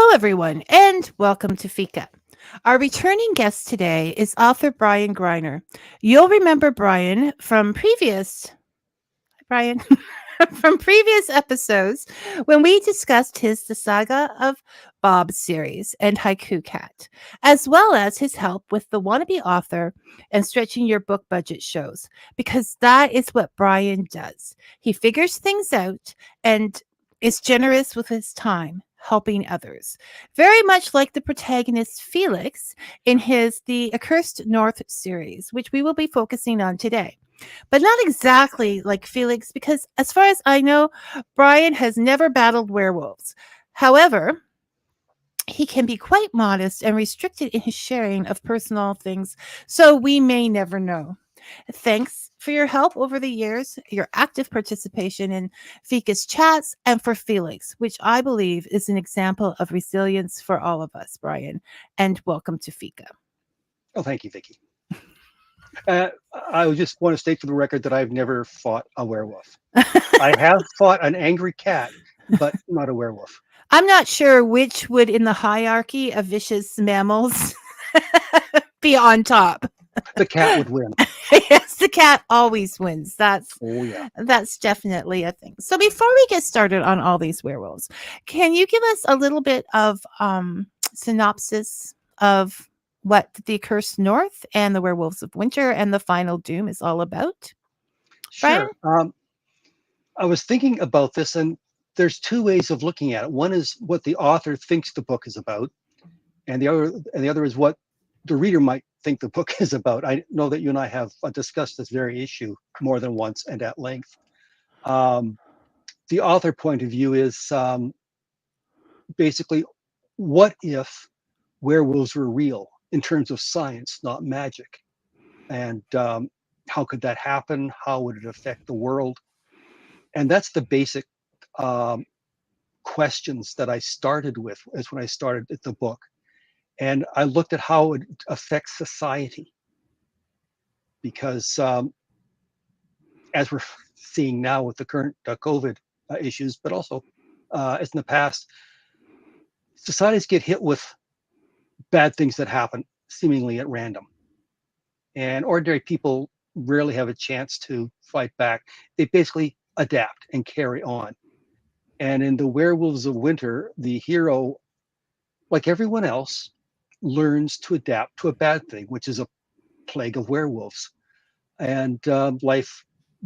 Hello, everyone, and welcome to Fika. Our returning guest today is author Brian Greiner. You'll remember Brian, from previous episodes when we discussed his The Saga of Bob series and Haiku Cat, as well as his help with the wannabe author and stretching your book budget shows, because that is what Brian does. He figures things out and is generous with his time. Helping others, very much like the protagonist Felix in his The Accursed North series, which we will be focusing on today. But not exactly like Felix, because as far as I know, Brian has never battled werewolves. However, he can be quite modest and restricted in his sharing of personal things, so we may never know. Thanks for your help over the years, your active participation in Fika's chats, and for Felix, which I believe is an example of resilience for all of us, Brian. And welcome to Fika. Oh, thank you, Vicky. I just want to state for the record that I've never fought a werewolf. I have fought an angry cat, but not a werewolf. I'm not sure which would, in the hierarchy of vicious mammals, be on top. The cat would win. Yes, the cat always wins. That's definitely a thing. So before we get started on all these werewolves, can you give us a little bit of synopsis of what the Accursed North and the Werewolves of Winter and the Final Doom is all about? Sure. I was thinking about this, and there's two ways of looking at it. One is what the author thinks the book is about, and the other is what the reader might think the book is about. I know that you and I have discussed this very issue more than once and at length. The author point of view is basically, what if werewolves were real in terms of science, not magic? And how could that happen? How would it affect the world? And that's the basic questions that I started with as when I started the book. And I looked at how it affects society, because as we're seeing now with the current COVID issues, but also as in the past, societies get hit with bad things that happen seemingly at random. And ordinary people rarely have a chance to fight back. They basically adapt and carry on. And in the Werewolves of Winter, the hero, like everyone else, learns to adapt to a bad thing, which is a plague of werewolves. And life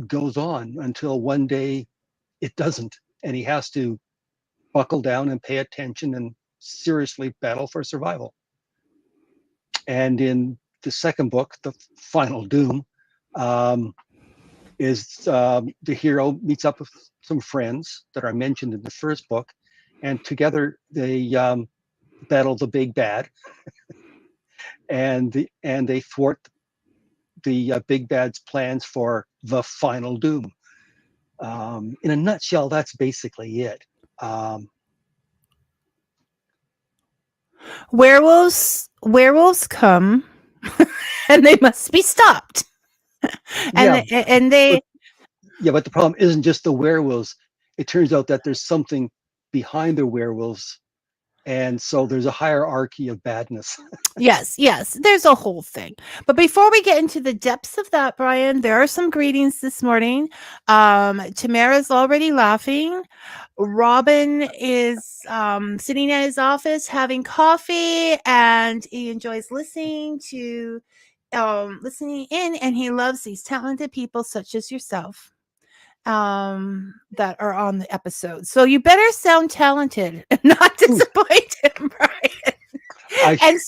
goes on until one day it doesn't. And he has to buckle down and pay attention and seriously battle for survival. And in the second book, The Final Doom, is the hero meets up with some friends that are mentioned in the first book, and together they battle the big bad, and they thwart the big bad's plans for the final doom. In a nutshell, that's basically it. Werewolves come and they must be stopped. Yeah, they but the problem isn't just the werewolves. It turns out that there's something behind the werewolves, and so there's a hierarchy of badness. Yes, there's a whole thing. But before we get into the depths of that, Brian, there are some greetings this morning. Tamara's already laughing. Robin is sitting at his office having coffee, and he enjoys listening in, and he loves these talented people such as yourself that are on the episode. So you better sound talented and not disappoint him, Brian. I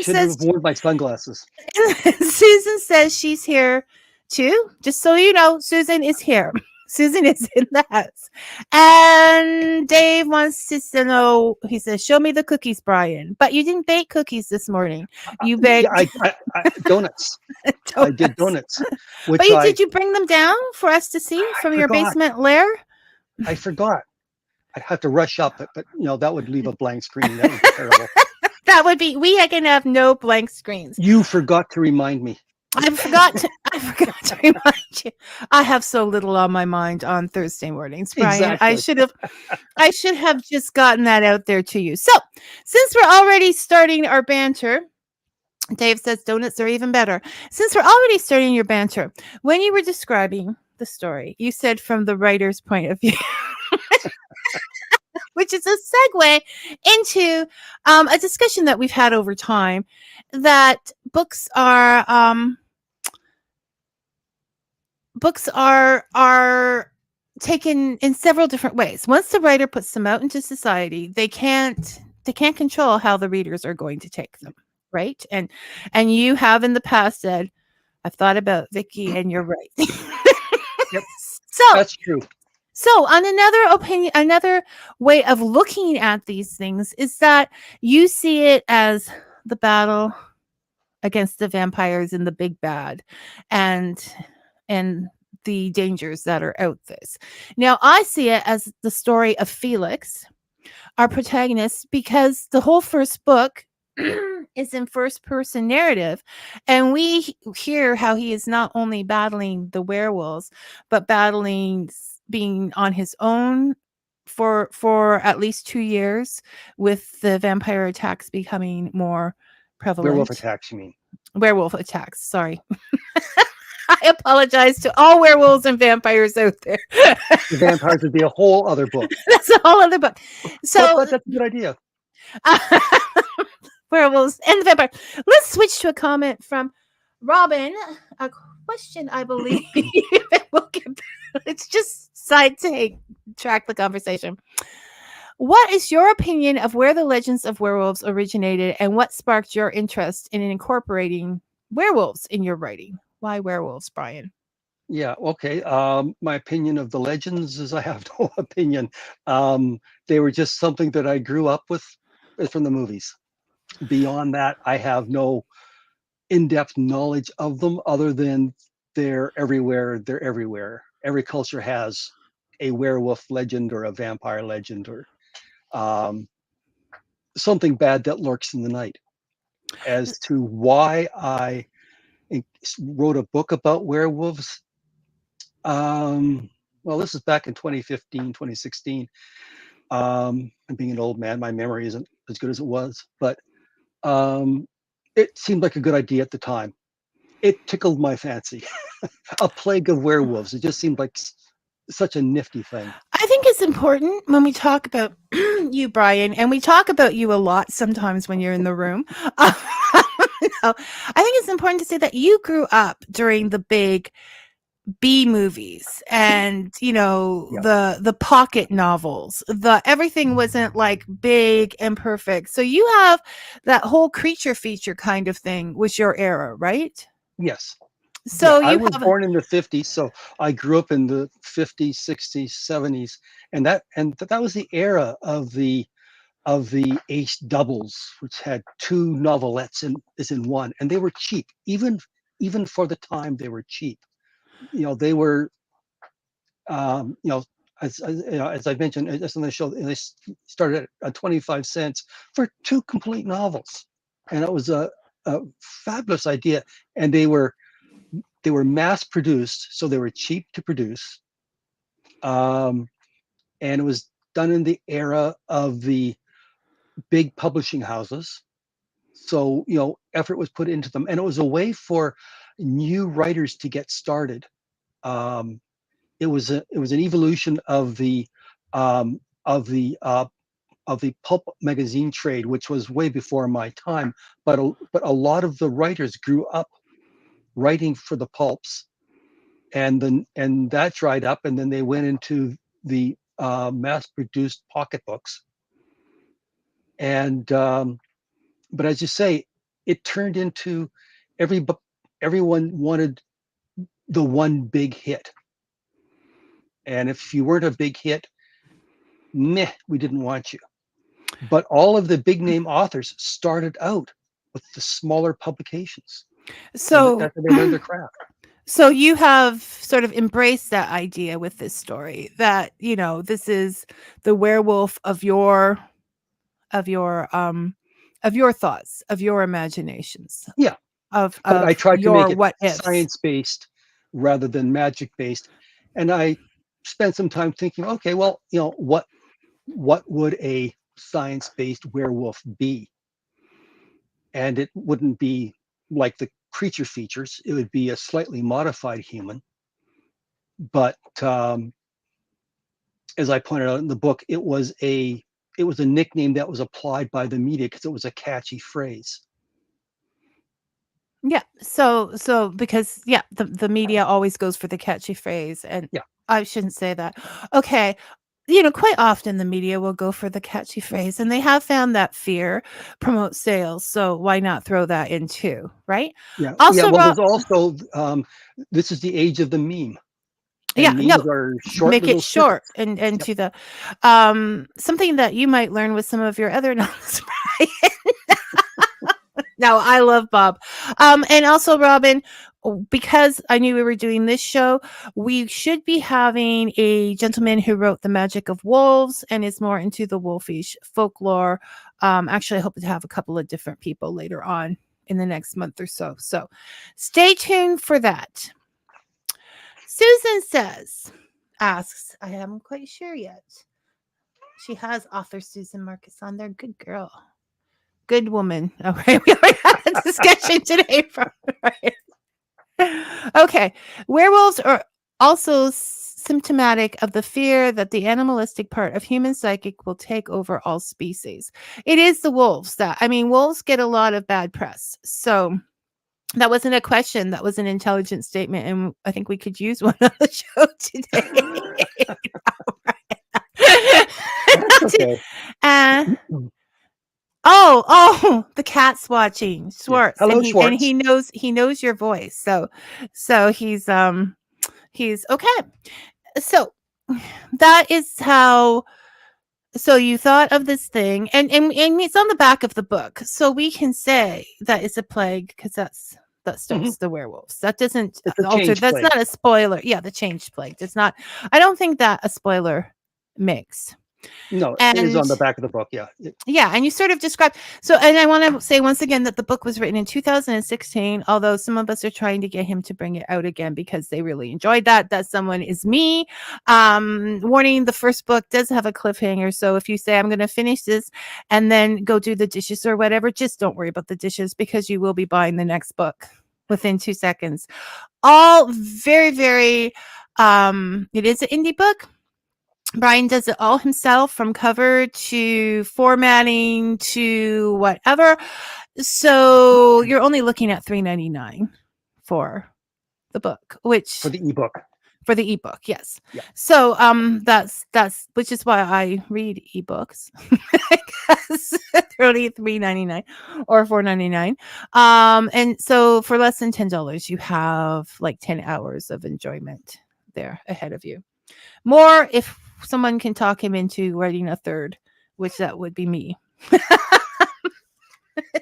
should have worn my sunglasses. Susan says she's here too. Just so you know, Susan is here. Susan is in the house. And Dave wants to know, he says, show me the cookies, Brian. But you didn't bake cookies this morning. You baked donuts. I did donuts. But did you bring them down for us to see from your basement lair? I forgot. I'd have to rush up, but that would leave a blank screen. That would be terrible. We can have no blank screens. You forgot to remind me. I forgot to remind you. I have so little on my mind on Thursday mornings, Brian. Exactly. I should have just gotten that out there to you. So, since we're already starting our banter, Dave says donuts are even better. Since we're already starting your banter, when you were describing the story, you said from the writer's point of view, which is a segue into a discussion that we've had over time that books are taken in several different ways. Once the writer puts them out into society, they can't control how the readers are going to take them, right? And you have in the past said, I've thought about Vicky, and you're right. Yep, so that's true. so on another way of looking at these things is that you see it as the battle against the vampires and the big bad, and and the dangers that are out this. Now I see it as the story of Felix, our protagonist, because the whole first book is in first person narrative, and we hear how he is not only battling the werewolves but battling being on his own for at least 2 years, with the vampire attacks becoming more Werewolf prevalent. attacks, you mean? Werewolf attacks, sorry. I apologize to all werewolves and vampires out there. The vampires would be a whole other book. That's a whole other book. So But that's a good idea. werewolves and the vampire. Let's switch to a comment from Robin. A question, I believe. We'll get it's just side take track the conversation. What is your opinion of where the legends of werewolves originated, and what sparked your interest in incorporating werewolves in your writing? Why werewolves, Brian? Yeah, okay. My opinion of the legends is I have no opinion. They were just something that I grew up with from the movies. Beyond that, I have no in-depth knowledge of them other than they're everywhere. They're everywhere. Every culture has a werewolf legend or a vampire legend or um, something bad that lurks in the night. As to why I wrote a book about werewolves, well, this is back in 2015, 2016. And being an old man, my memory isn't as good as it was, but it seemed like a good idea at the time. It tickled my fancy. A plague of werewolves. It just seemed like such a nifty thing. I think it's important when we talk about you, Brian, and we talk about you a lot sometimes when you're in the room. I think it's important to say that you grew up during the big B movies, and Yeah. the pocket novels. The everything wasn't like big and perfect. So you have that whole creature feature kind of thing was your era, right? Yes. Yeah. So I you was have born in the 50s, so I grew up in the 50s, 60s, 70s, and that was the era of the ace doubles, which had two novelettes in one, and they were cheap, even for the time they were cheap. They were as I mentioned, just on the show, they started at 25 cents for two complete novels, and it was a fabulous idea. And they were mass produced, so they were cheap to produce, and it was done in the era of the big publishing houses. So effort was put into them, and it was a way for new writers to get started. Um, it was an evolution um, of the uh, of the pulp magazine trade, which was way before my time. But a lot of the writers grew up writing for the pulps, and that dried up, and then they went into the mass-produced pocketbooks. And but as you say, it turned into every everyone wanted the one big hit, and if you weren't a big hit, meh, we didn't want you. But all of the big name authors started out with the smaller publications, and so that's how they learned their craft. So you have sort of embraced that idea with this story that, this is the werewolf of your thoughts, of your imaginations. Yeah, but I of tried to make your it what ifs. science-based rather than magic-based. And I spent some time thinking, okay, well, what would a science-based werewolf be? And it wouldn't be like the creature features. It would be a slightly modified human. But as I pointed out in the book, it was a nickname that was applied by the media because it was a catchy phrase. Yeah. So because yeah, the media always goes for the catchy phrase, and Yeah, I shouldn't say that. Okay. Quite often the media will go for the catchy phrase, and they have found that fear promotes sales. So why not throw that in too, right? yeah, yeah. Also, Well, there's also this is the age of the meme, yeah, and memes no, are short make it little short snippets. and Yep. to the something that you might learn with some of your other novels, right? No, I love Bob. And also Robin, because I knew we were doing this show, we should be having a gentleman who wrote The Magic of Wolves and is more into the wolfish folklore. Actually, I hope to have a couple of different people later on in the next month or so. So stay tuned for that. Susan asks, I am quite sure yet. She has author Susan Marcus on there. Good girl. Good woman. All right. We already had a discussion today from right. Okay. Werewolves are also symptomatic of the fear that the animalistic part of human psychic will take over all species. It is the wolves that, I mean, wolves get a lot of bad press. So that wasn't a question. That was an intelligent statement. And I think we could use one on the show today. That's okay. uh, oh, the cat's watching Yeah. Schwartz, and Hello, he Schwartz. knows your voice, so he's okay. So that is how. So you thought of this thing, and it's on the back of the book, so we can say that it's a plague because that Hmm. starts the werewolves. That doesn't It's a alter. change That's plague. not a spoiler. Yeah, the changed plague. It's not. I don't think that a spoiler mix. No, it is And on the back of the book. Yeah. yeah, and you sort of described so and I want to say once again that the book was written in 2016, although some of us are trying to get him to bring it out again because they really enjoyed that. That someone is me. Warning, the first book does have a cliffhanger, so if you say I'm going to finish this and then go do the dishes or whatever, just don't worry about the dishes because you will be buying the next book within 2 seconds. All very very it is an indie book. Brian does it all himself from cover to formatting to whatever. So you're only looking at $3.99 for the book, For which the ebook. for the ebook, yes. Yeah. So that's which is why I read ebooks because they're only $3.99 or $4.99. And so for less than $10, you have like 10 hours of enjoyment there ahead of you. More if someone can talk him into writing a third, which that would be me.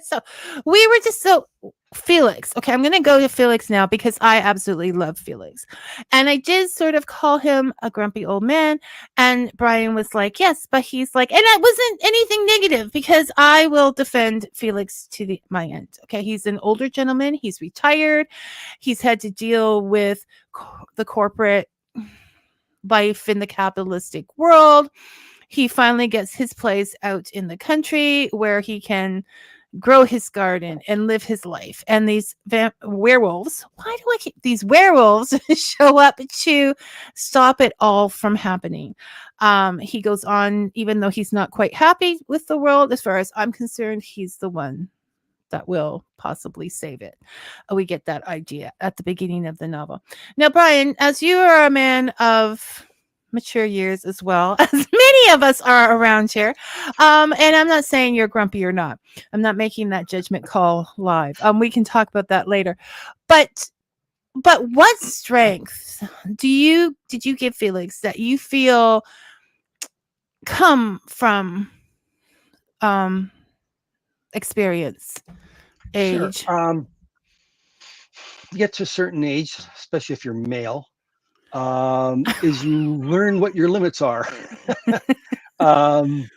So we were just so Felix. Okay, I'm gonna go to Felix now because I absolutely love Felix. And I did sort of call him a grumpy old man. And Brian was like, yes, but he's like, and it wasn't anything negative because I will defend Felix to my end. Okay, he's an older gentleman, he's retired, he's had to deal with the corporate life in the capitalistic world. He finally gets his place out in the country where he can grow his garden and live his life. And these werewolves, why do I keep these werewolves show up to stop it all from happening? He goes on, even though he's not quite happy with the world, as far as I'm concerned, he's the one that will possibly save it. We get that idea at the beginning of the novel. Now, Brian, as you are a man of mature years as well as many of us are around here, and I'm not saying you're grumpy or not. I'm not making that judgment call live. We can talk about that later. But what strength did you give Felix that you feel come from um experience, Sure. age? You get to a certain age, especially if you're male, is you learn what your limits are. um,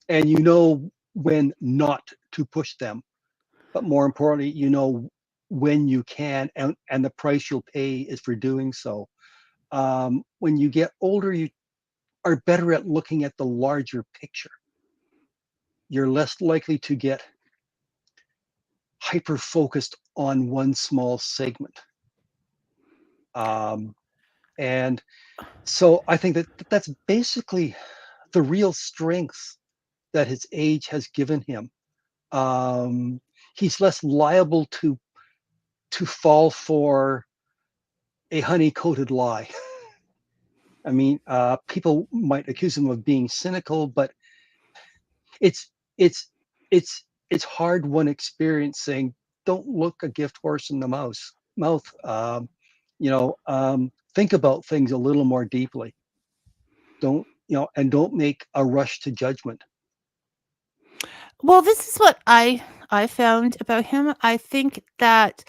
and you know when not to push them. But more importantly, you know when you can, and the price you'll pay is for doing so. When you get older, you are better at looking at the larger picture. You're less likely to get hyper focused on one small segment. Um, and so I think that that's basically the real strength that his age has given him. Um, he's less liable to fall for a honey coated lie. I mean, people might accuse him of being cynical, but it's it's it's hard when experiencing. Don't look a gift horse in the mouth. Think about things a little more deeply. And don't make a rush to judgment. Well, this is what I found about him. I think that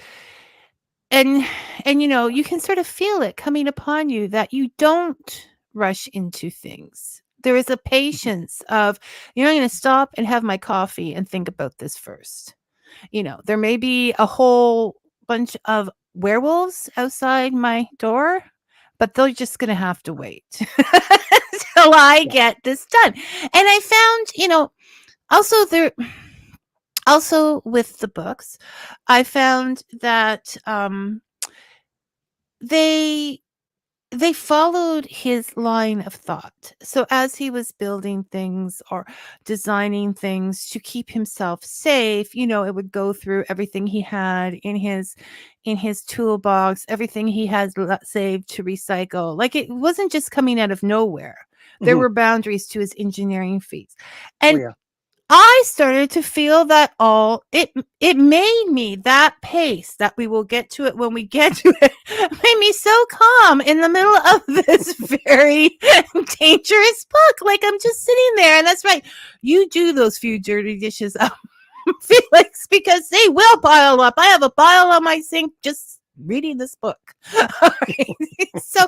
and you can sort of feel it coming upon you that you don't rush into things. There is a patience of, I'm going to stop and have my coffee and think about this first. There may be a whole bunch of werewolves outside my door, but they're just going to have to wait till I Yeah. get this done. And I found, also with the books, I found that they they followed his line of thought. So as he was building things or designing things to keep himself safe, it would go through everything he had in his toolbox, everything he had saved to recycle. Like, it wasn't just coming out of nowhere. There Hmm. were boundaries to his engineering feats. Oh And yeah. I started to feel that it made me, that pace that we will get to it when we get to it, made me so calm in the middle of this very dangerous book. Like, I'm just sitting there, and that's right. You do those few dirty dishes up, Felix, because they will pile up. I have a pile on my sink just reading this book. All right. so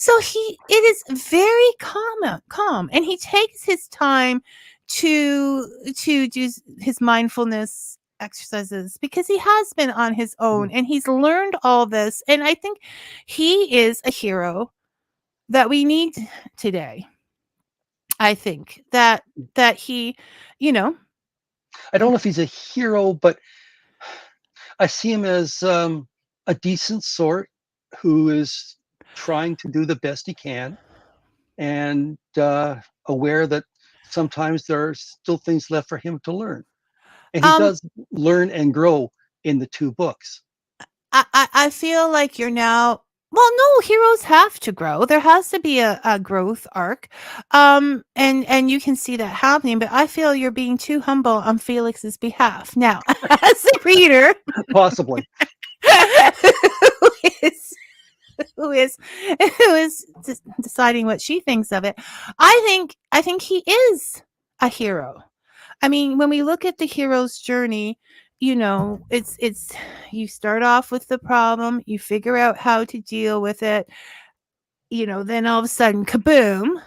it is very calm, and he takes his time to do his mindfulness exercises because he has been on his own Mhm. and he's learned all this, and I think he is a hero that we need today. I think that he, you know, I don't know if he's a hero, but I see him as a decent sort who is trying to do the best he can, and aware that sometimes there are still things left for him to learn. And he um does learn and grow in the two books. I feel like you're now, well, no, heroes have to grow. There has to be a growth arc. And you can see that happening, but I feel you're being too humble on Felix's behalf. Now, as a reader Possibly. who is who is who is deciding what she thinks of it, I think he is a hero. I mean, when we look at the hero's journey, it's you start off with the problem, you figure out how to deal with it, then all of a sudden, kaboom.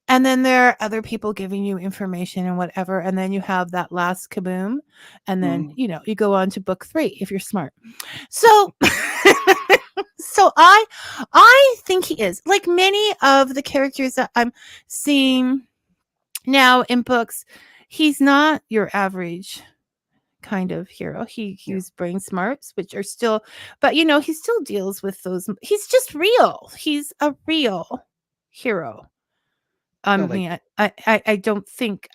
And then there are other people giving you information and whatever. And then you have that last kaboom. And then, Mm. you go on to book 3 if you're smart. So, so I think he is like many of the characters that I'm seeing now in books. He's not your average kind of hero. He Yeah. used brain smarts, which are still, but he still deals with those. He's just real. He's a real hero. I No, like mean, I don't think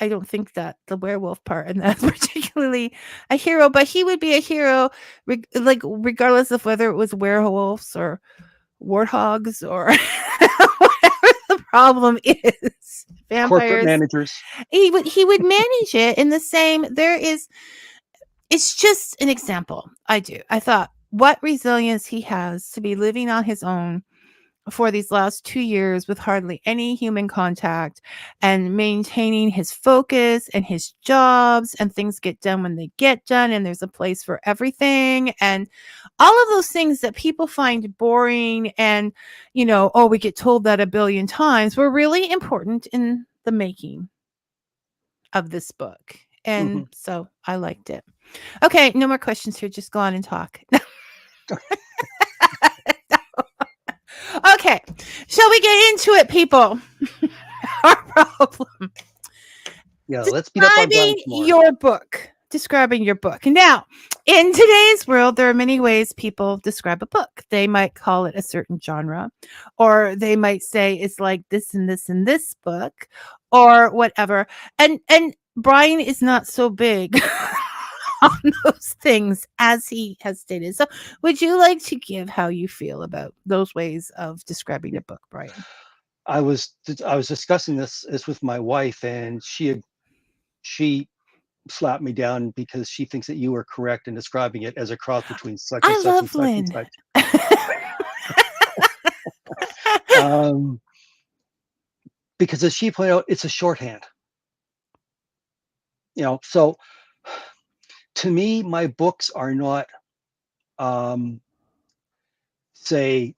that the werewolf part and that's particularly a hero, but he would be a hero, like regardless of whether it was werewolves or warthogs or whatever the problem is, corporate vampires. managers. He would manage it in the same. It's just an example. I thought what resilience he has to be living on his own for these last 2 years with hardly any human contact and maintaining his focus and his jobs, and things get done when they get done, and there's a place for everything, and all of those things that people find boring and, oh, we get told that a billion times, were really important in the making of this book. And Hmm. so I liked it. Okay, no more questions here. Just go on and talk. Okay, shall we get into it, people? Our problem. Yeah, let's beat up on Brian Describing some more. your book. Describing your book. Now, in today's world, there are many ways people describe a book. They might call it a certain genre, or they might say it's like this and this and this book, or whatever. And Brian is not so big on those things as he has stated. So, would you like to give how you feel about those ways of describing a book, Brian? I was discussing this with my wife, and she slapped me down because she thinks that you were correct in describing it as a cross between such and I such and love such and Lynn. such. Um, because as she pointed out, it's a shorthand. So to me, my books are not, um, say,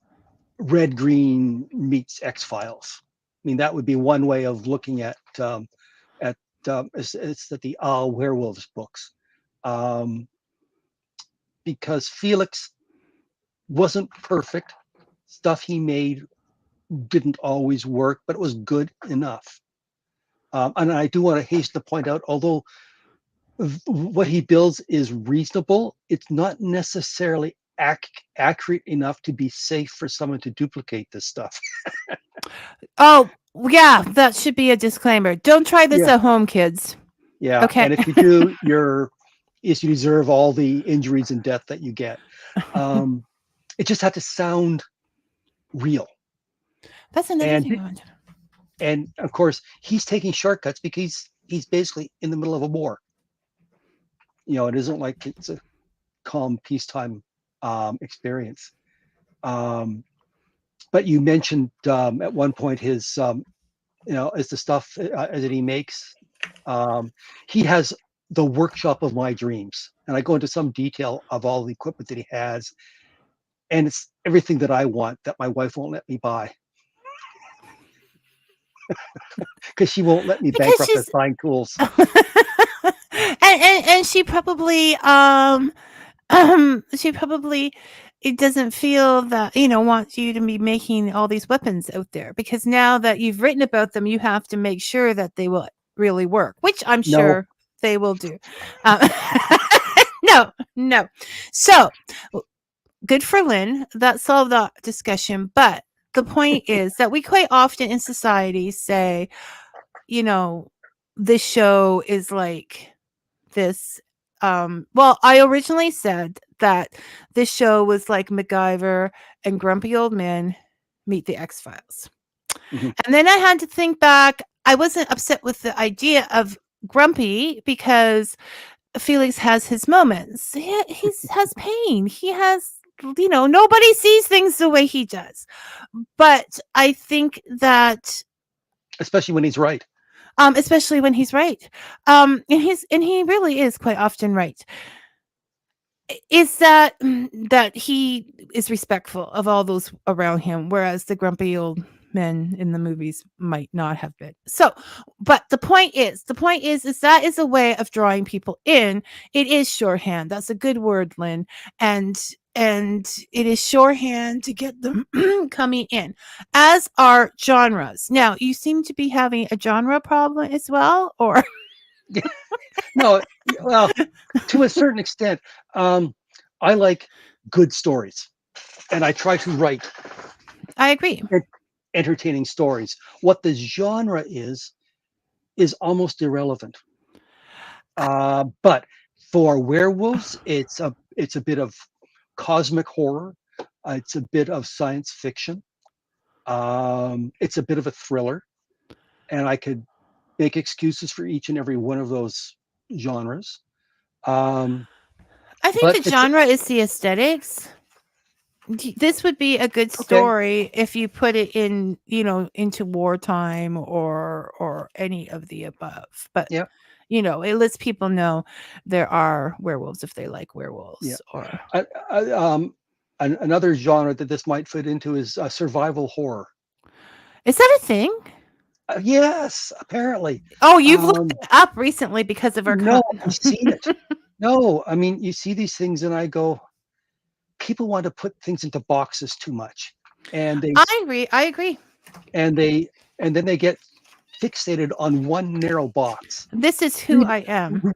Red Green meets X Files. I mean, that would be one way of looking at it's that the Werewolves books, um, because Felix wasn't perfect. Stuff he made didn't always work, but it was good enough. And I do want to hasten to point out, although what he builds is reasonable, it's not necessarily accurate enough to be safe for someone to duplicate this stuff. Oh, yeah, that should be a disclaimer. Don't try this Yeah, at home, kids. yeah. Okay. And if you do, you deserve all the injuries and death that you get. Um, it just had to sound real. That's another And thing I wanted. and of course, he's taking shortcuts because he's basically in the middle of a war. It isn't like it's a calm peacetime experience. Um, but you mentioned at one point his, as the stuff that he makes. Um, he has the workshop of my dreams, and I go into some detail of all the equipment that he has, and it's everything that I want that my wife won't let me buy because she won't let me Because bankrupt her she's buying tools. and she probably she probably it doesn't feel that wants you to be making all these weapons out there because now that you've written about them you have to make sure that they will really work, which I'm No, sure they will do. um, no, no. So good for Lynn. That solved that discussion. But the point is that we quite often in society say, you know, this show is like this. Well, I originally said that this show was like MacGyver and Grumpy Old Men meet the X Files. mhm. And then I had to think back. I wasn't upset with the idea of Grumpy because Felix has his moments. He has pain. He has, nobody sees things the way he does. But I think that, Especially when he's right. especially when he's right, and he really is quite often right. Is that that he is respectful of all those around him, whereas the grumpy old men in the movies might not have been. So, but the point is that is a way of drawing people in. It is shorthand. That's a good word, Lynn. And and it is shorthand to get them coming in, as are genres. Now, you seem to be having a genre problem as well, or No, well, to a certain extent, I like good stories, and I try to write I agree. entertaining stories. What the genre is almost irrelevant. But for werewolves, it's a bit of cosmic horror. It's a bit of science fiction. It's a bit of a thriller, and I could make excuses for each and every one of those genres. Um, I think but the it's genre is the aesthetics. This would be a good okay. story if you put it in, into wartime or any of the above. But Yeah, it lets people know there are werewolves if they like yeah. werewolves. Or I, another genre that this might fit into is survival horror. is that a thing? Yes, apparently. Oh, you've looked Um, it up recently because of our no, I've seen it. No, I mean, you see these things, and I go, people want to put things into boxes too much, and I agree. I agree. and they and then they get fixated on one narrow box. This is who Read, I am.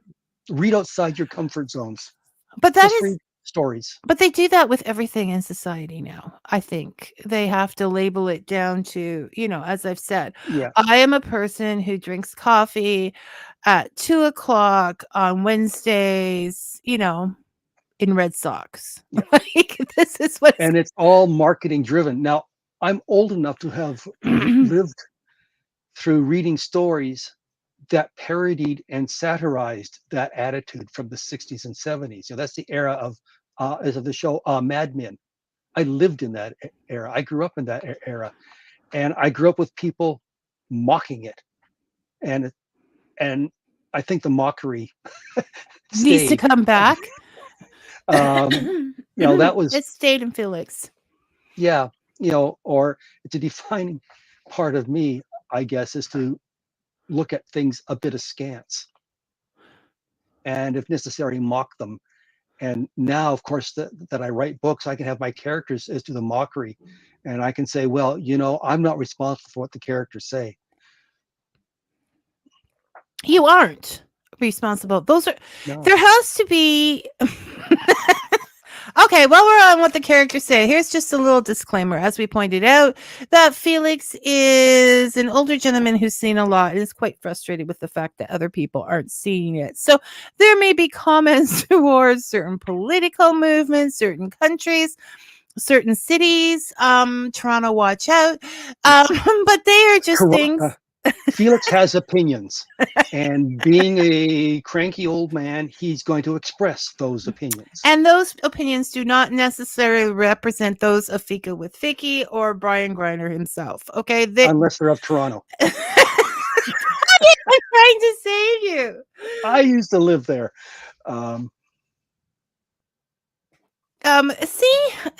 read outside your comfort zones. But that Just is read stories. but they do that with everything in society now. I think they have to label it down to, as I've said, Yeah, I am a person who drinks coffee at 2 o'clock on Wednesdays, in red socks. yeah, Like this is what's and it's all marketing driven. Now, I'm old enough to have lived through reading stories that parodied and satirized that attitude from the 60s and 70s. That's the era of, as of the show, Mad Men. I lived in that era. I grew up in that era, and I grew up with people mocking it, and and I think the mockery needs to stayed. come back. Um, that was, It stayed in Felix. yeah, or it's a defining part of me, I guess, is to look at things a bit askance, and if necessary, mock them. And now, of course, that I write books, I can have my characters as to the mockery, and I can say, well, I'm not responsible for what the characters say. You aren't responsible. No. There has to be. Okay, while we're on what the characters say, here's just a little disclaimer. As we pointed out, that Felix is an older gentleman who's seen a lot and is quite frustrated with the fact that other people aren't seeing it. So there may be comments towards certain political movements, certain countries, certain cities. Toronto, watch out. Um, but they are just things. Felix has opinions, and being a cranky old man, he's going to express those opinions. And those opinions do not necessarily represent those of Fika with Vicky or Brian Greiner himself. Okay, Unless they're of Toronto. I'm trying to save you. I used to live there. Um,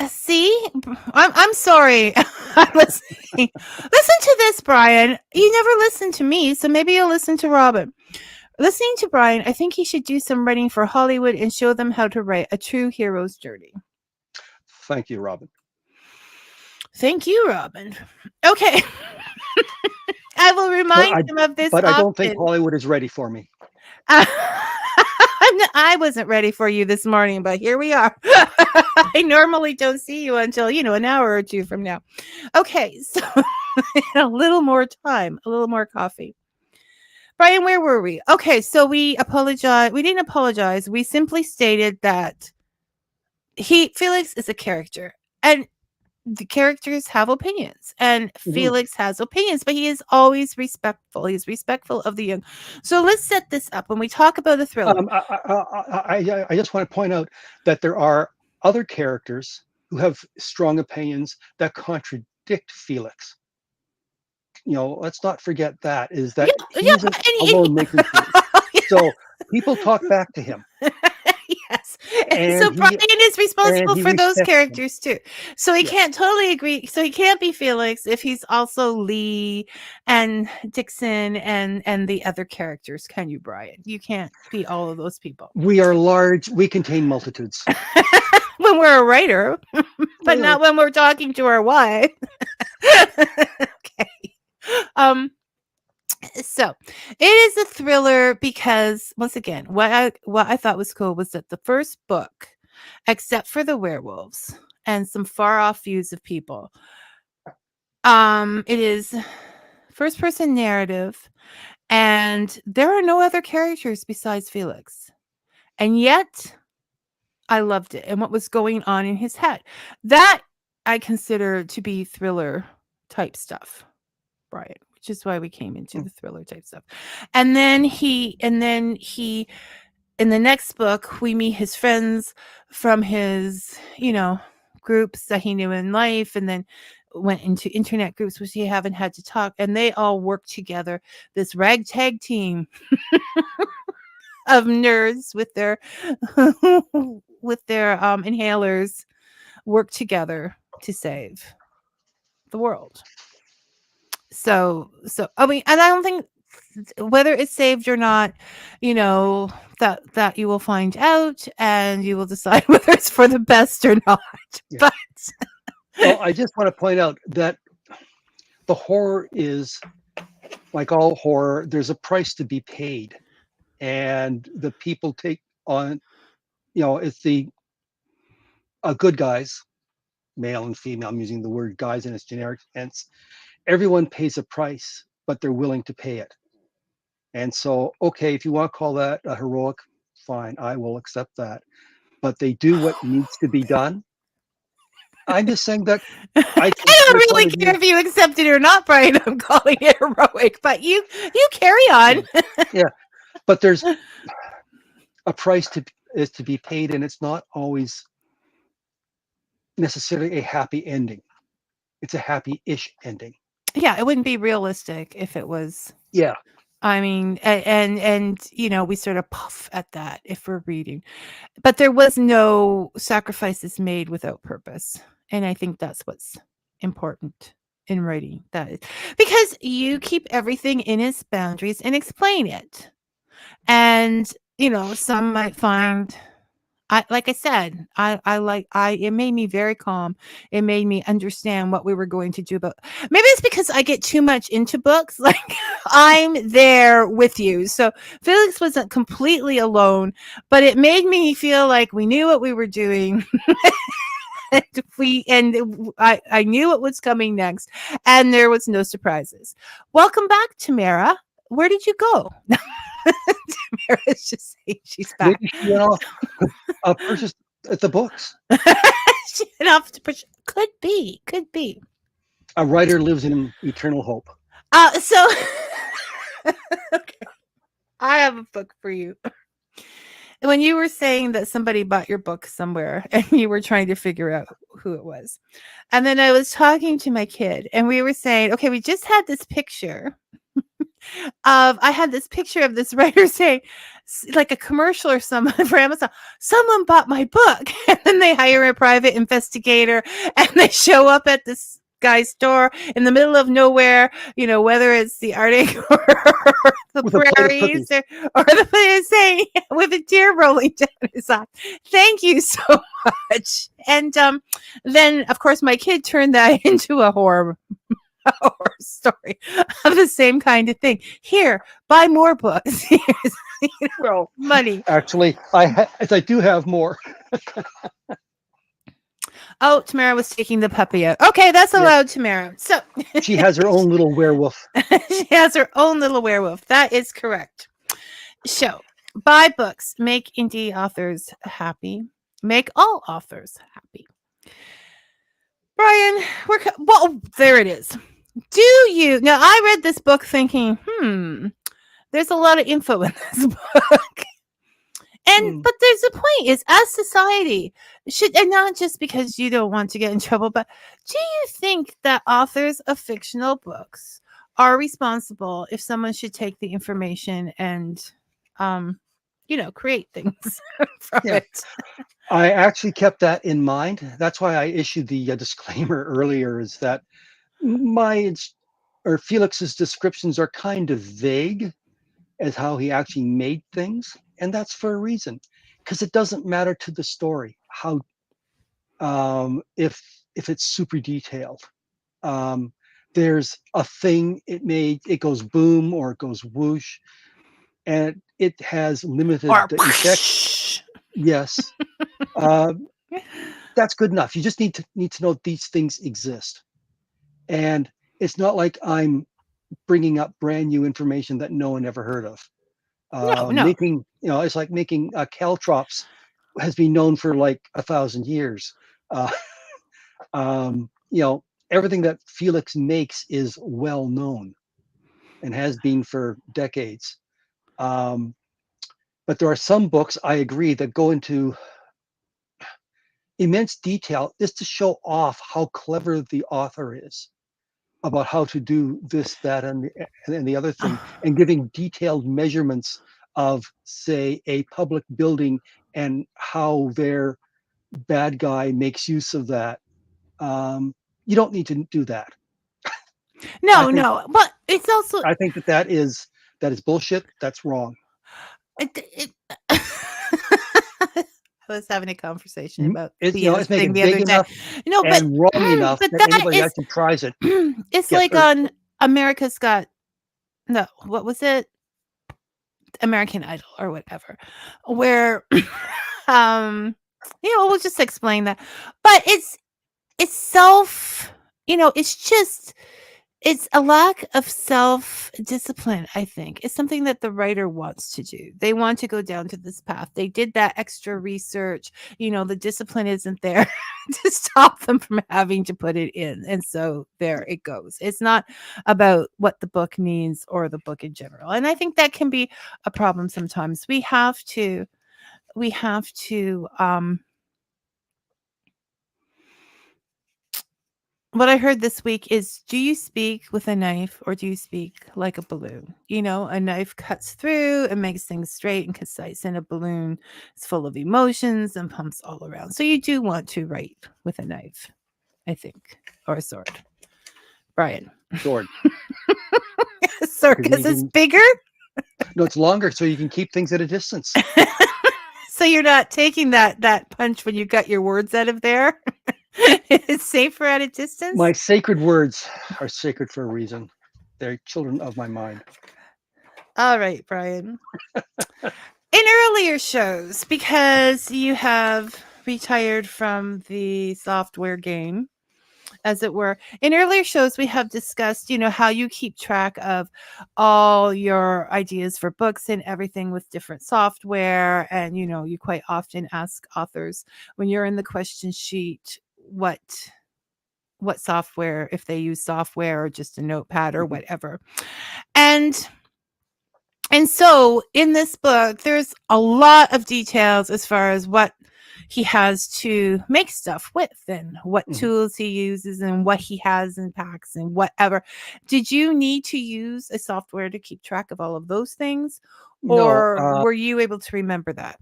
See, I'm sorry. I'm listening. Listen to this, Brian. You never listened to me, so maybe you'll listen to Robin. Listening to Brian, I think he should do some writing for Hollywood and show them how to write a true hero's journey. Thank you, Robin. Thank you, Robin. Okay. I will remind him of this But I don't think often. Hollywood is ready for me. I wasn't ready for you this morning, but here we are. I normally don't see you until, an hour or two from now. Okay, so a little more time, a little more coffee. Brian, where were we? Okay, so we apologize. We didn't apologize. We simply stated that Felix is a character, and the characters have opinions, and Mhm. Felix has opinions, but he is always respectful. He's respectful of the young. So let's set this up when we talk about a thriller. I just want to point out that there are other characters who have strong opinions that contradict Felix. Let's not forget that is Yeah, that yeah, he isn't alone making things. So people talk back to him, yes. and So Brian he is responsible for those respects them. characters too. So he Yeah, can't totally agree. So he can't be Felix if he's also Lee and Dixon and the other characters. Can you, Brian? You can't be all of those people. we are large. We contain multitudes. When we're a writer, but Yeah. not when we're talking to our wife. Okay. Um so it is a thriller because once again, what I thought was cool was that the first book, except for the werewolves and some far off views of people, it is first person narrative, and there are no other characters besides Felix. And yet I loved it and what was going on in his head. That I consider to be thriller type stuff, Brian, which is why we came into the thriller type stuff. And then he in the next book we meet his friends from his, groups that he knew in life, and then went into internet groups which he haven't had to talk, and they all work together, this ragtag team of nerds with their inhalers, work together to save the world. So I mean, and I don't think whether it's saved or not, that you will find out, and you will decide whether it's for the best or not. Yeah. But Well, I just want to point out that the horror is like all horror. There's a price to be paid, and the people take on. It's the good guys, male and female. I'm using the word guys in its generic sense. Everyone pays a price, but they're willing to pay it. And so, okay, if you want to call that a heroic, fine, I will accept that. But they do what needs to be done. I'm just saying that I can I see don't your point really of care view. if you accept it or not, Brian. I'm calling it heroic, but you carry on. Yeah, but there's a price to be paid, and it's not always necessarily a happy ending. It's a happy-ish ending. Yeah, it wouldn't be realistic if it was. Yeah, I mean, and we sort of puff at that if we're reading, but there was no sacrifices made without purpose, and I think that's what's important in writing. Because you keep everything in its boundaries and explain it, and some might find. Like I said, it made me very calm. It made me understand what we were going to do, but maybe it's because I get too much into books. Like I'm there with you. So Felix wasn't completely alone, but it made me feel like we knew what we were doing. I knew what was coming next, and there was no surprises. Welcome back, Tamara. Where did you go? Tamara's just saying she's back. maybe she went off purchased at the books. She went off to push. Could be, could be. A writer lives in eternal hope. So okay, I have a book for you. When you were saying that somebody bought your book somewhere and you were trying to figure out who it was, and then I was talking to my kid and we were saying, okay, we just had this picture I had this picture of this writer saying, like a commercial or someone for Amazon, someone bought my book, and then they hire a private investigator, and they show up at this guy's store in the middle of nowhere, whether it's the Arctic or the With a plate of prairies, cookies. or the place saying with a tear rolling down his eye. Thank you so much. And then, of course, my kid turned that into a horror story of the same kind of thing. Here, buy more books. Here's Well, money. actually, I do have more. Oh, Tamara was taking the puppy out. Okay, that's Yes, allowed, Tamara. So she has her own little werewolf. she has her own little werewolf. That is correct. So buy books. Make indie authors happy. Make all authors happy. Brian, well, there it is. Do you now? I read this book thinking, there's a lot of info in this book. Hmm. But there's a point is as society should, and not just because you don't want to get in trouble, but do you think that authors of fictional books are responsible if someone should take the information and create things from Yeah, it? I actually kept that in mind. That's why I issued the disclaimer earlier. Is that my or Felix's descriptions are kind of vague as how he actually made things, and that's for a reason, because it doesn't matter to the story how if it's super detailed. Um, there's a thing it goes boom or it goes whoosh, and it has limited Or effect. Yes, uh, that's good enough. You just need to know these things exist, and it's not like I'm bringing up brand new information that no one ever heard of. no, no. Making it's like making caltrops has been known for like 1,000 years. Uh, everything that Felix makes is well known and has been for decades. Um, but there are some books I agree that go into immense detail just to show off how clever the author is about how to do this, that, and the other thing, and giving detailed measurements of, say, a public building and how their bad guy makes use of that. You don't need to do that. I No, think no. But it's also I think that is that is bullshit. That's wrong. I was having a conversation about It's Thea's it's make thing it the big other day. enough No, but and wrong enough but that that anybody who is actually tries it it's gets like hurt. on America's Got no, what was it? American Idol or whatever, where we'll just explain that. But it's self, it's just it's a lack of self-discipline, I think. It's something that the writer wants to do. They want to go down to this path. They did that extra research. The discipline isn't there to stop them from having to put it in. And so there it goes. It's not about what the book needs or the book in general. And I think that can be a problem sometimes. We have to what I heard this week is, do you speak with a knife or do you speak like a balloon? A knife cuts through and makes things straight and concise, and a balloon is full of emotions and pumps all around. So you do want to write with a knife, I think, or a sword. Brian. Sword. Sword, Because because it's bigger? no, it's longer, so you can keep things at a distance. So you're not taking that punch when you got your words out of there? It's safer at a distance? My sacred words are sacred for a reason. They're children of my mind. All right, Brian. In earlier shows, because you have retired from the software game, as it were, in earlier shows, we have discussed, how you keep track of all your ideas for books and everything with different software. And, you quite often ask authors when you're in the question sheet, what software, if they use software or just a notepad or whatever. And so in this book, there's a lot of details as far as what he has to make stuff with and what tools he uses and what he has in packs and whatever. Did you need to use a software to keep track of all of those things? Or No, were you able to remember that?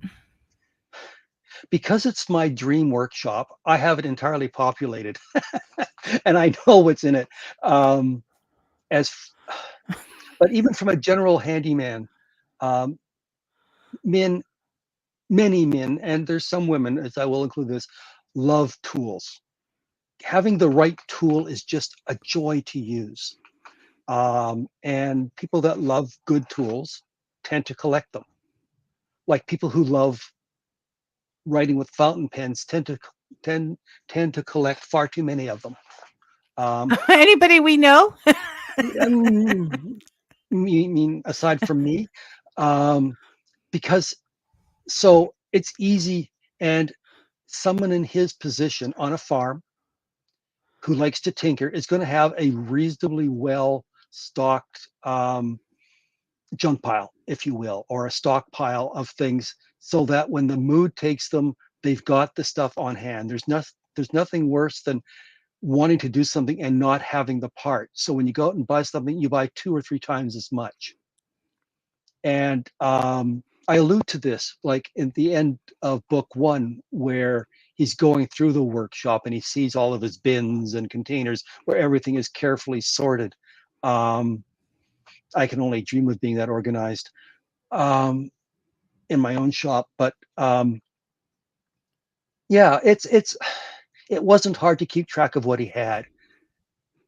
because it's my dream workshop, I have it entirely populated, and I know what's in it. As, but even from a general handyman, um, men, many men, and there's some women, as I will include this, love tools. Having the right tool is just a joy to use. And people that love good tools tend to collect them. Like people who love writing with fountain pens tend to collect far too many of them. Anybody we know? I mean, aside from me, because so it's easy, and someone in his position on a farm who likes to tinker is going to have a reasonably well stocked junk pile, if you will, or a stockpile of things, so that when the mood takes them, they've got the stuff on hand. There's nothing worse than wanting to do something and not having the part. So when you go out and buy something, you buy 2 or 3 times as much. And I allude to this like in the end of book 1, where he's going through the workshop and he sees all of his bins and containers where everything is carefully sorted. I can only dream of being that organized in my own shop. But yeah, it wasn't hard to keep track of what he had,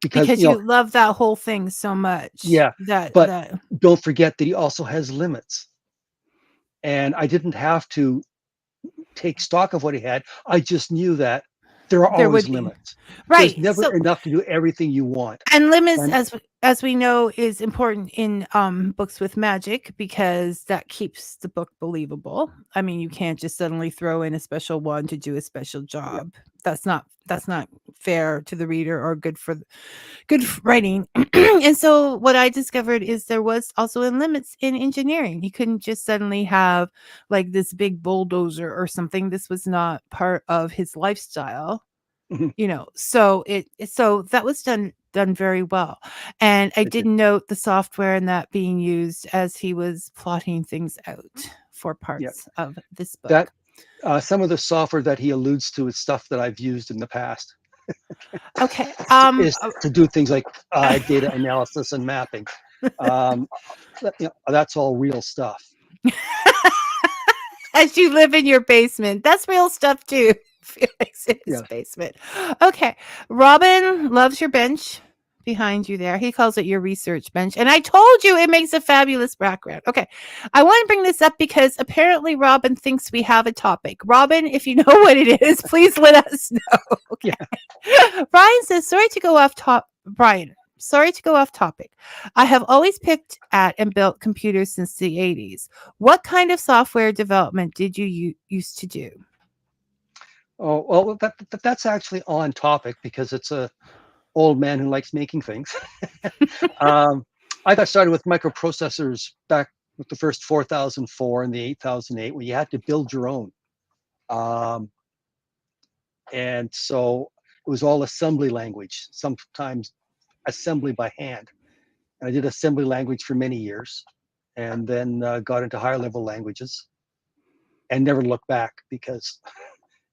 because Because you love that whole thing so much. yeah, That but that don't forget that he also has limits. And I didn't have to take stock of what he had. I just knew that there are there always would be. limits. There's Right. never So enough to do everything you want. and limits, And as we know, is important in books with magic, because that keeps the book believable. I mean, you can't just suddenly throw in a special one to do a special yeah, job. That's not fair to the reader or good writing. And so what I discovered is there was also in limits in engineering. You couldn't just suddenly have like this big bulldozer or something. This was not part of his lifestyle. mhm, So that was done very well. And I it did did. note the software and that being used as he was plotting things out for Yeah, parts of this that book. some of the software that he alludes to is stuff that I've used in the past. Okay. Is to do things like data analysis and mapping. Um, that's all real stuff. As you live in your basement. That's real stuff too. Felix in his Yeah. basement. Okay. Robin loves your bench behind you there. He calls it your research bench. And I told you it makes a fabulous background. Okay. I want to bring this up because apparently Robin thinks we have a topic. Robin, if you know what it is, please let us know. Okay. Yeah. Brian says, sorry to go off top. Brian, sorry to go off topic. I have always picked at and built computers since the 80s. What kind of software development did you used to do? Oh, well, that's actually on topic because it's a old man who likes making things. um, I got started with microprocessors back with the first 4004 and the 8008, where you had to build your own. Um, and so it was all assembly language, sometimes assembly by hand. And I did assembly language for many years, and then got into higher level languages and never looked back because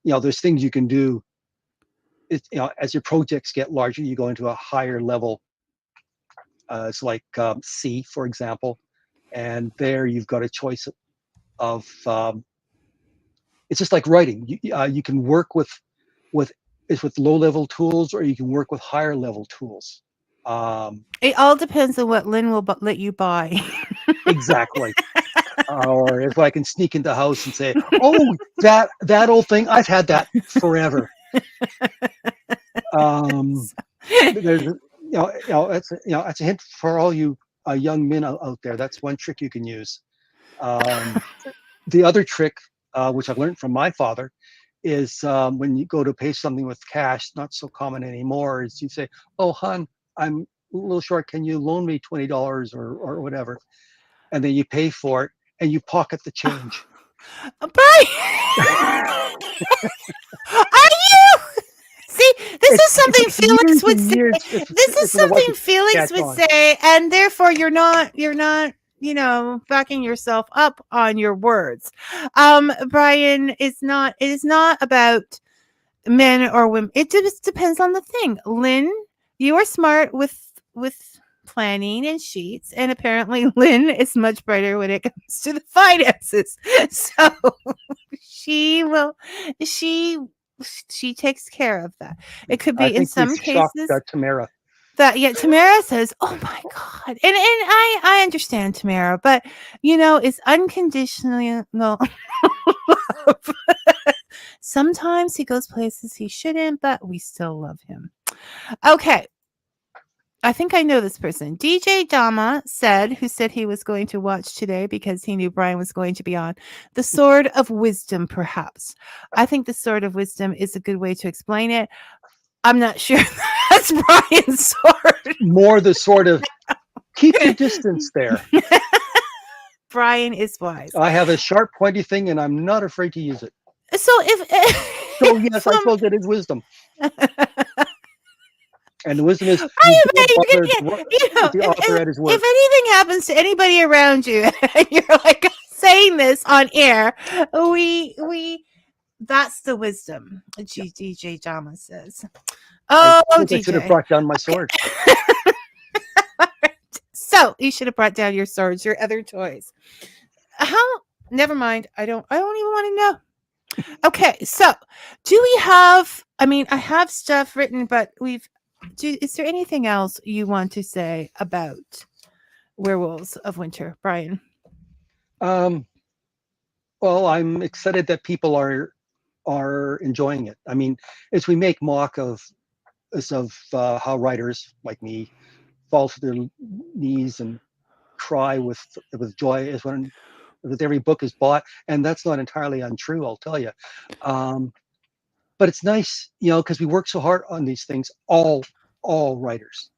there's things you can do. As your projects get larger, you go into a higher level. It's like C, for example, and there you've got a choice of. It's just like writing. You can work with with low level tools, or you can work with higher level tools. Um, It all depends on what Lynn will let you buy. exactly. Or if I can sneak into the house and say, "Oh, that old thing, I've had that forever." Um, there's, it's a hint for all you young men out there. That's one trick you can use. Um, the other trick, which I've learned from my father, is when you go to pay something with cash, not so common anymore, is you say, "Oh, hon, I'm a little short. Can you loan me $20 or whatever?" And then you pay for it and you pocket the change. Brian! Are you? See, this is It something takes Felix years would and say. years This is for the wife something to Felix catch would on. say, and therefore you're not, backing yourself up on your words. Brian, it is not about men or women. It just depends on the thing. Lynn, you are smart with planning and sheets, and apparently Lynn is much brighter when it comes to the finances. So she will she she takes care of that. It could I be in think we've some shocked cases Tamara. that yeah, Tamara says, "Oh my god," and I understand Tamara, but it's unconditional love. Sometimes he goes places he shouldn't, but we still love him. Okay, I think I know this person. DJ Dama who said he was going to watch today because he knew Brian was going to be on. The Sword of Wisdom, perhaps. I think the Sword of Wisdom is a good way to explain it. I'm not sure that's Brian's sword. More the sort of keep your distance there. Brian is wise. I have a sharp, pointy thing, and I'm not afraid to use it. So So yes, I from suppose it is wisdom, and the wisdom is you Brian, give you're gonna the author at his if work. anything happens to anybody around you, and you're like saying this on air, we that's the wisdom. Yeah. DJ Jama says. I Oh, think I should have DJ. brought down my sword. So you should have brought down your swords, your other toys. How? Never mind. I don't even want to know. Okay, so do we have? I mean, I have stuff written, but is there anything else you want to say about Werewolves of Winter, Brian? Um, well, I'm excited that people are enjoying it. I mean, as we make mock of how writers like me fall to their knees and cry with joy as when with every book is bought, and that's not entirely untrue, I'll tell you. Um, but it's nice, because we work so hard on these things, all writers,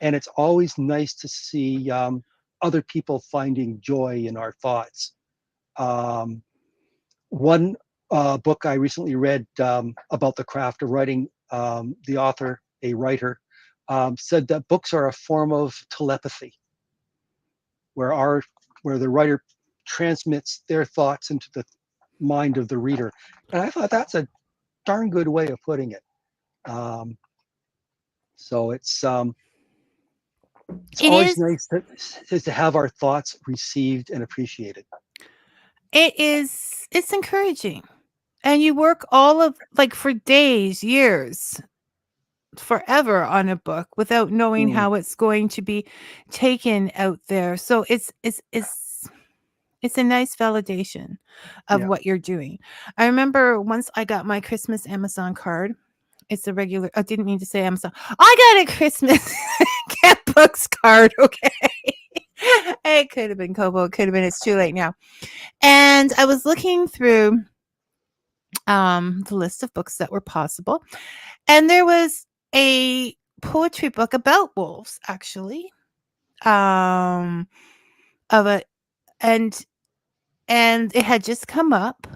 and it's always nice to see other people finding joy in our thoughts. Um, one book I recently read about the craft of writing, the author, a writer, said that books are a form of telepathy, where the writer transmits their thoughts into the mind of the reader. And I thought that's a darn good way of putting it. So it's It's It always is. nice to have our thoughts received and appreciated. It is. It's encouraging, and you work all of like for days, years, forever on a book without knowing Mm, how it's going to be taken out there. So it's a nice validation of yeah. what you're doing. I remember once I got my Christmas Amazon card. It's a regular. I didn't mean to say Amazon. I got a Christmas Chapbooks card. Okay, it could have been Kobo. It could have been. It's too late now. And I was looking through the list of books that were possible, and there was a poetry book about wolves, actually. Um, of a and and it had just come up.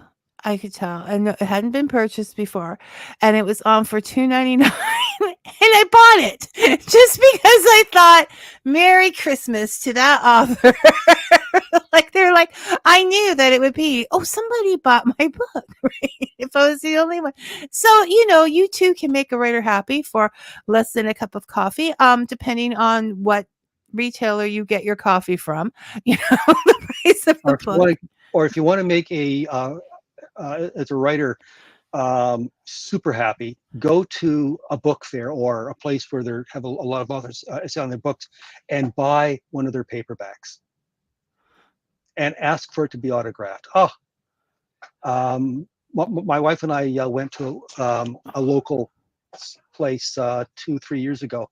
I could tell, and it hadn't been purchased before, and it was on for $2.99, and I bought it just because I thought, "Merry Christmas" to that author. Like they're like, I knew that it would be, oh, somebody bought my book, right? If I was the only one. So, you too can make a writer happy for less than a cup of coffee, depending on what retailer you get your coffee from, the price of Or the if you book. want to, or if you want to make as a writer, super happy, go to a book fair or a place where they have a lot of authors selling their books, and buy one of their paperbacks and ask for it to be autographed. Oh, my wife and I went to a local place 2, 3 years ago.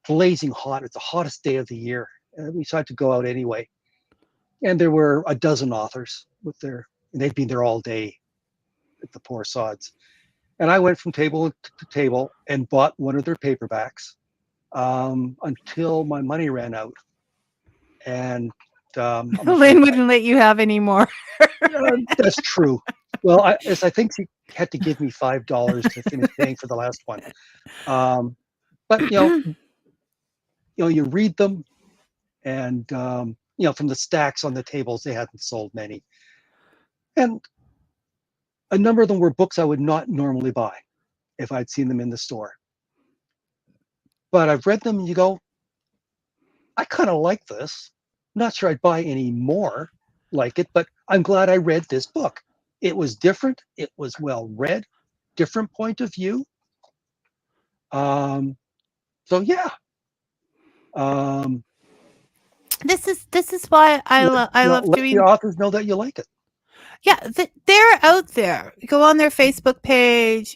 Blazing hot. It's the hottest day of the year. We decided to go out anyway. And there were a dozen authors and they'd been there all day, the poor sods. And I went from table to table and bought one of their paperbacks until my money ran out. And I'm afraid Lynn wouldn't let you have any more. that's true. Well, I think she had to give me $5 to finish paying for the last one. But you read them, and from the stacks on the tables, they hadn't sold many, and a number of them were books I would not normally buy if I'd seen them in the store. But I've read them, and you go, I kind of like this. Not sure I'd buy any more like it, but I'm glad I read this book. It was different. It was well read, different point of view. So yeah. Um, This is why I love let the doing. authors know that you like it. Yeah, they're out there. Go on their Facebook page,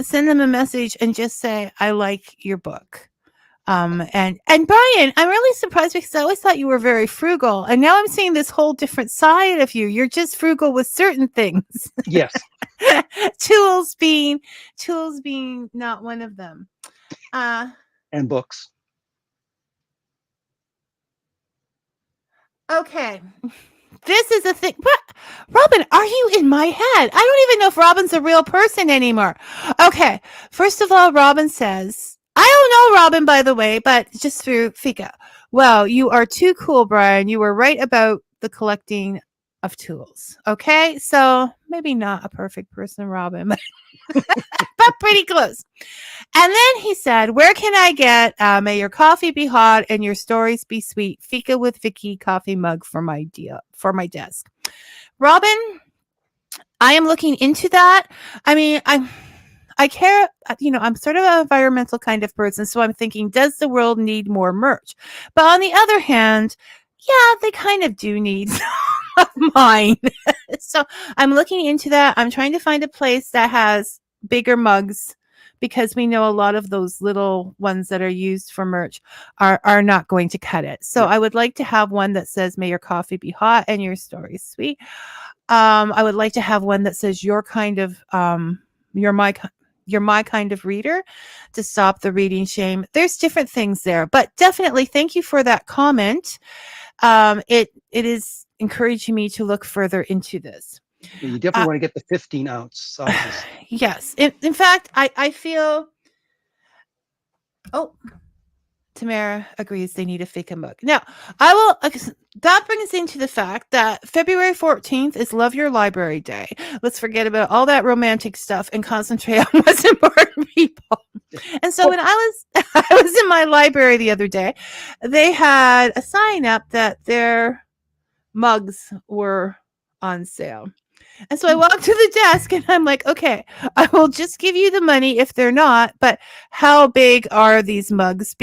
send them a message and just say, I like your book. And Brian, I'm really surprised because I always thought you were very frugal, and now I'm seeing this whole different side of you. You're just frugal with certain things. Yes. tools being not one of them. And books. Okay. This is a thing. What? Robin, are you in my head? I don't even know if Robin's a real person anymore. Okay. First of all, Robin says, I don't know Robin, by the way, but just through Fika. Well, you are too cool, Brian. You were right about the collecting of tools. Okay. So maybe not a perfect person, Robin, but pretty close. And then he said, where can I get may your coffee be hot and your stories be sweet? Fika with Vicky coffee mug for my desk. Robin, I am looking into that. I mean, I care, I'm sort of an environmental kind of person. So I'm thinking, does the world need more merch? But on the other hand, yeah, they kind of do need of mine. So I'm looking into that. I'm trying to find a place that has bigger mugs because we know a lot of those little ones that are used for merch are not going to cut it. So Yeah. I would like to have one that says, may your coffee be hot and your story sweet. I would like to have one that says you're my kind of reader, to stop the reading shame. There's different things there, but definitely thank you for that comment. It is encouraging me to look further into this. You definitely want to get the 15-ounce sizes. Yes. In fact, I feel. Oh, Tamara agrees they need a Fika mug. Now, I will. That brings us into the fact that February 14th is Love Your Library Day. Let's forget about all that romantic stuff and concentrate on what's important, people. And so Oh, when I was I was in my library the other day, they had a sign up that their mugs were on sale. And so I walked to the desk and I'm like, okay, I will just give you the money if they're not, but how big are these mugs?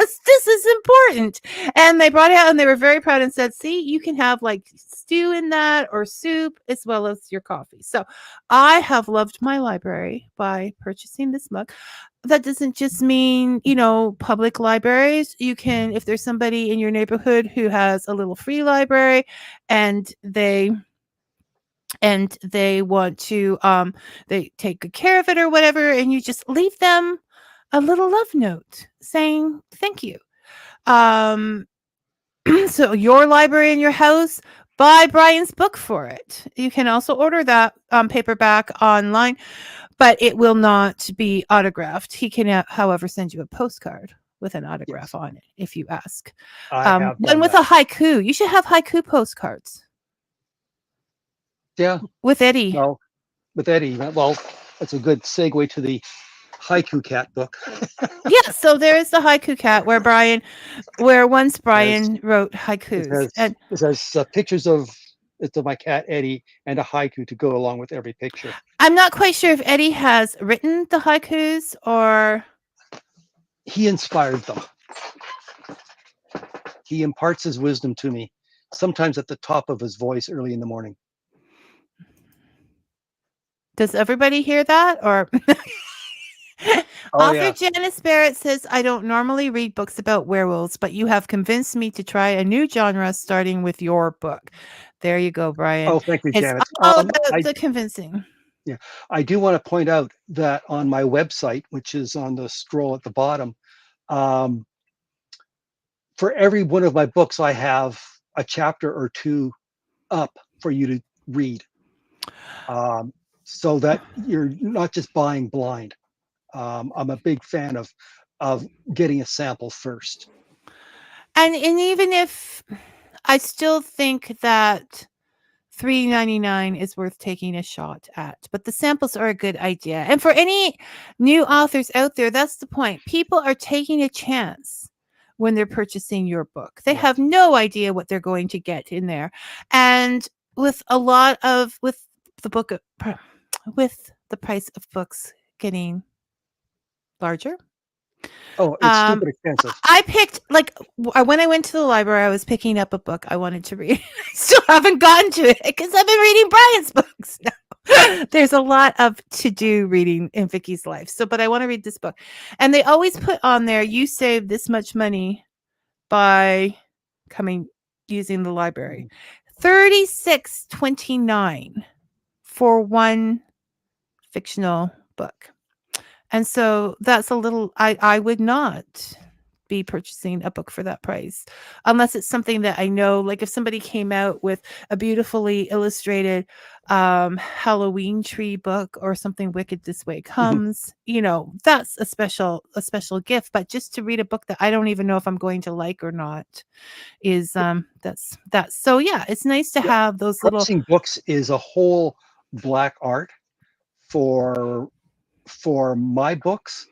Because this is important. And they brought it out and they were very proud and said, see, you can have like stew in that or soup as well as your coffee. So I have loved my library by purchasing this mug. That doesn't just mean, public libraries. You can, if there's somebody in your neighborhood who has a little free library and they want to they take good care of it or whatever, and you just leave them a little love note saying thank you. um so your library in your house, buy Brian's book for it. You can also order that paperback online, but it will not be autographed. He can however send you a postcard with an autograph yes, on it if you ask. I have One done with a that. haiku. You should have haiku postcards Yeah. with Eddie. Well, with Eddie, well, that's a good segue to the Haiku Cat book. Yeah, so there is the haiku cat where once As Brian wrote it haikus. has And it has pictures of it's of my cat Eddie and a haiku to go along with every picture. I'm not quite sure if Eddie has written the haikus or He inspired them. He imparts his wisdom to me, sometimes at the top of his voice early in the morning. does everybody hear that? Or Oh author yeah. Janice Barrett says, I don't normally read books about werewolves, but you have convinced me to try a new genre starting with your book. There you go, Brian. Oh, thank you, It's Janet. all about the convincing. Yeah, I do want to point out that on my website, which is on the scroll at the bottom, um, for every one of my books, I have a chapter or two up for you to read, um, so that you're not just buying blind. I'm a big fan of getting a sample first. And even if I still think that $3.99 is worth taking a shot at, but the samples are a good idea. And for any new authors out there, that's the point. People are taking a chance when they're purchasing your book. They Yes. have no idea what they're going to get in there. And with the book with the price of books getting larger, Oh, it's um, stupid expensive. I picked when I went to the library, I was picking up a book I wanted to read. I still haven't gotten to it because I've been reading Brian's books. No. There's a lot of to do reading in Vicky's life. So, but I want to read this book, and they always put on there, you save this much money by coming using the library. 36.29 for one fictional book. And so that's a little I would not be purchasing a book for that price unless it's something that I know, like if somebody came out with a beautifully illustrated Halloween tree book or something Wicked This Way Mhm. Comes, that's a special gift. But just to read a book that I don't even know if I'm going to like or not is that's so yeah, it's nice to Yeah, have those little. pricing books is a whole black art for for my books.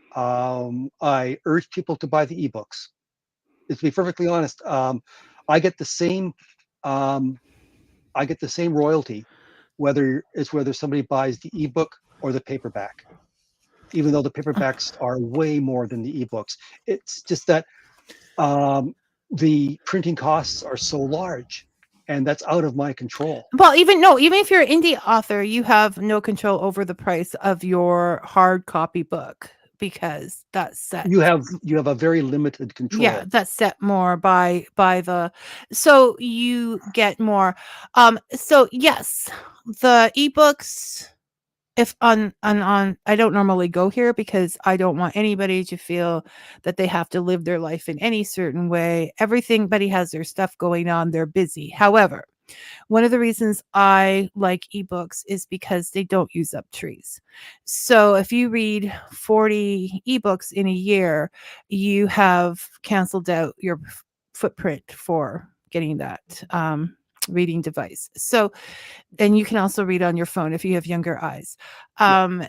I urge people to buy the ebooks. To be perfectly honest, I get the same um, I get the same royalty whether somebody buys the ebook or the paperback, even though the paperbacks are way more than the ebooks. It's just that um, the printing costs are so large, and that's out of my control. Well, even no, even if you're an indie author, you have no control over the price of your hard copy book because that's set. You have a very limited Yeah, control. that's set more by the, so you get more. So yes, the ebooks, if on I don't normally go here because I don't want anybody to feel that they have to live their life in any certain way. Everybody has their stuff going on, they're busy. However, one of the reasons I like ebooks is because they don't use up trees. So if you read 40 ebooks in a year, you have canceled out your footprint for getting that reading device. So, and you can also read on your phone if you have younger eyes. Yeah. Um,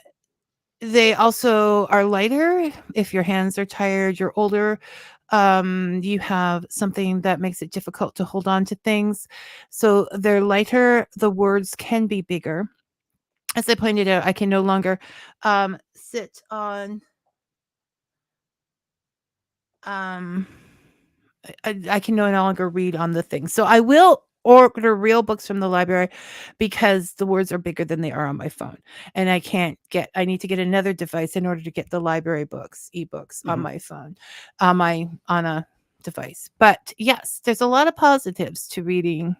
They also are lighter if your hands are tired, you're older, you have something that makes it difficult to hold on to things. So they're lighter, the words can be bigger. As I pointed out, I can no longer sit on um I can no longer read on the thing. So I will order real books from the library because the words are bigger than they are on my phone. And I need to get another device in order to get the library books, ebooks on Hmm. my phone, on a device. But yes, there's a lot of positives to reading.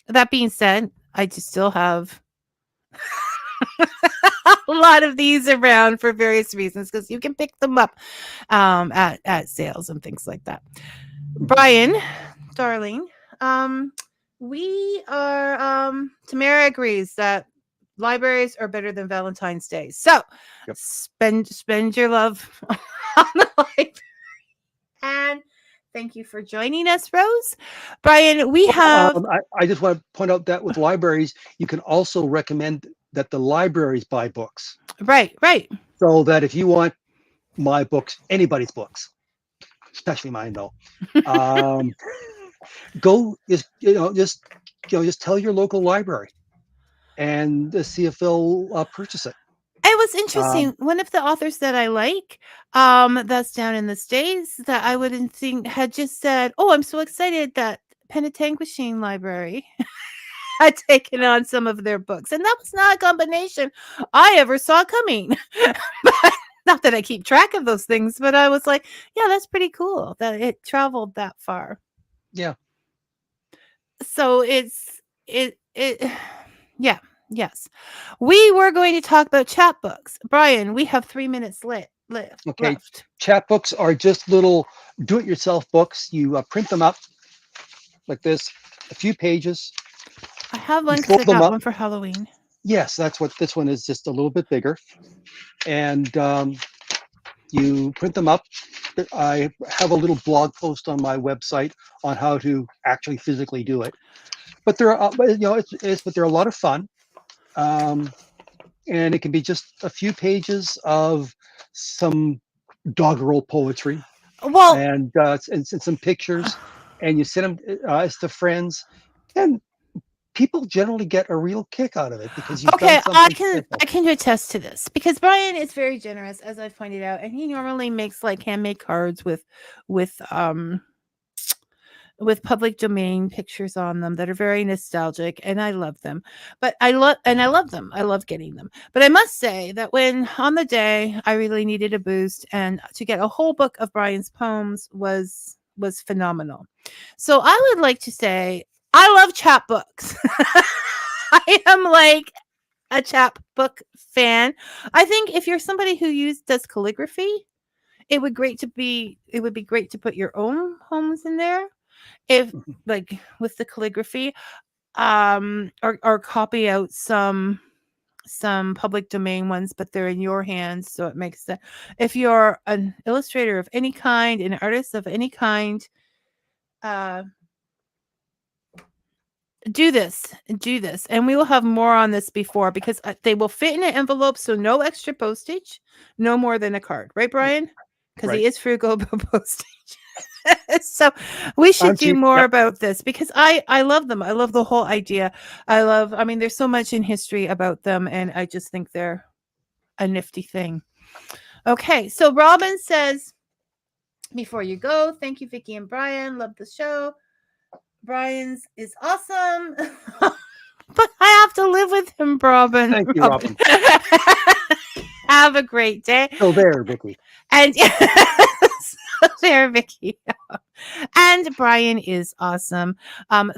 That being said, I just still have a lot of these around for various reasons because you can pick them up at sales and things like that. Hmm. Brian, darling, um, we are Tamara agrees that libraries are better than Valentine's Day. So Yep. spend your love on the library. And thank you for joining us, Rose. Brian, we Well, have I just want to point out that with libraries, you can also recommend that the libraries buy books, right. so that if you want my books, anybody's books, especially mine though, um, go just just tell your local library and see if they'll purchase it. It was Um, interesting. One of the authors that I like, that's down in the States that I wouldn't think had just said, "Oh, I'm so excited that Penetanguishene Library had taken on some of their books." And that was not a combination I ever saw coming. But not that I keep track of those things, but I was like, yeah, that's pretty cool that it traveled that far. yeah. So it yeah, yes. We were going to talk about chapbooks. Brian, we have 3 minutes Okay. left. Chapbooks are just little do-it-yourself books. You print them up like this, a few pages. I have You one because fold I them got up. one for Halloween. Yes, that's what this one is. Just a little bit bigger, and you print them up. I have a little blog post on my website on how to actually physically do it. But there are, but they're a lot of fun, um, and it can be just a few pages of some doggerel poetry Well, and some pictures, and you send them to friends, and people generally get a real kick out of it because you've done okay, I something can special. I can attest to this because Brian is very generous, as I've pointed out, and he normally makes like handmade cards with um with public domain pictures on them that are very nostalgic, and I love them. But I love them. I love getting them. But I must say that when on the day I really needed a boost and to get a whole book of Brian's poems was phenomenal. So I would like to say I love chapbooks. I am like a chapbook fan. I think if you're somebody who does calligraphy, it would be great to put your own poems in there if Mhm. like with the calligraphy, or copy out some public domain ones, but they're in your hands, so it makes sense. If you're an illustrator of any kind, an artist of any kind, uh do this, and we will have more on this before because they will fit in an envelope, so no extra postage, no more than a card, right, Brian? Because Right. he is frugal about postage. So we should I'm do cheap. more Yep. about this because I love them. I love the whole idea. I mean, there's so much in history about them, and I just think they're a nifty thing. Okay, so Robin says, before you go, thank you, Vicky and Brian. Love the show. Brian's is awesome. But I have to live with him, Robin. Thank you, Robin. Robin. Have a great day. So there, Vicky. And there, Vicky. And Brian is awesome.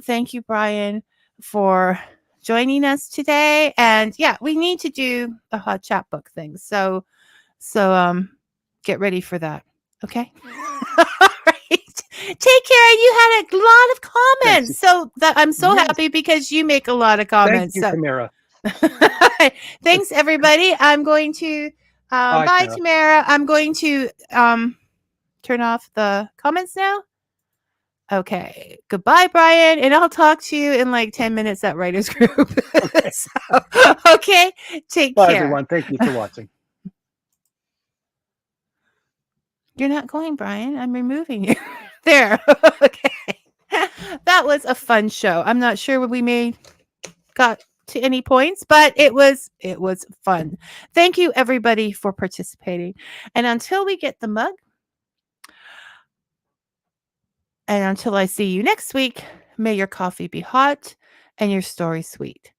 Thank you, Brian, for joining us today. And yeah, we need to do a hot chat book thing. So get ready for that. Okay. All right. Take care. You had a lot of Thanks. comments. So that I'm so Yes. happy because you make a lot of Thank comments. you, So Tamara. thanks everybody. I'm going to Bye, bye Tamara. Tamara. I'm going to turn off the comments now. Okay. Goodbye, Brian. And I'll talk to you in like 10 minutes at Writers Group. Okay. So, okay. Take Bye, care. everyone. Thank you for watching. You're not going, Brian. I'm removing you. There. Okay. That was a fun show. I'm not sure what we made got to any points, but it was fun. Thank you everybody for participating. And until we get the mug, and until I see you next week, may your coffee be hot and your story sweet.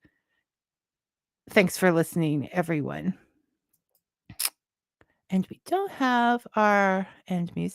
Thanks for listening, everyone. And we don't have our end music.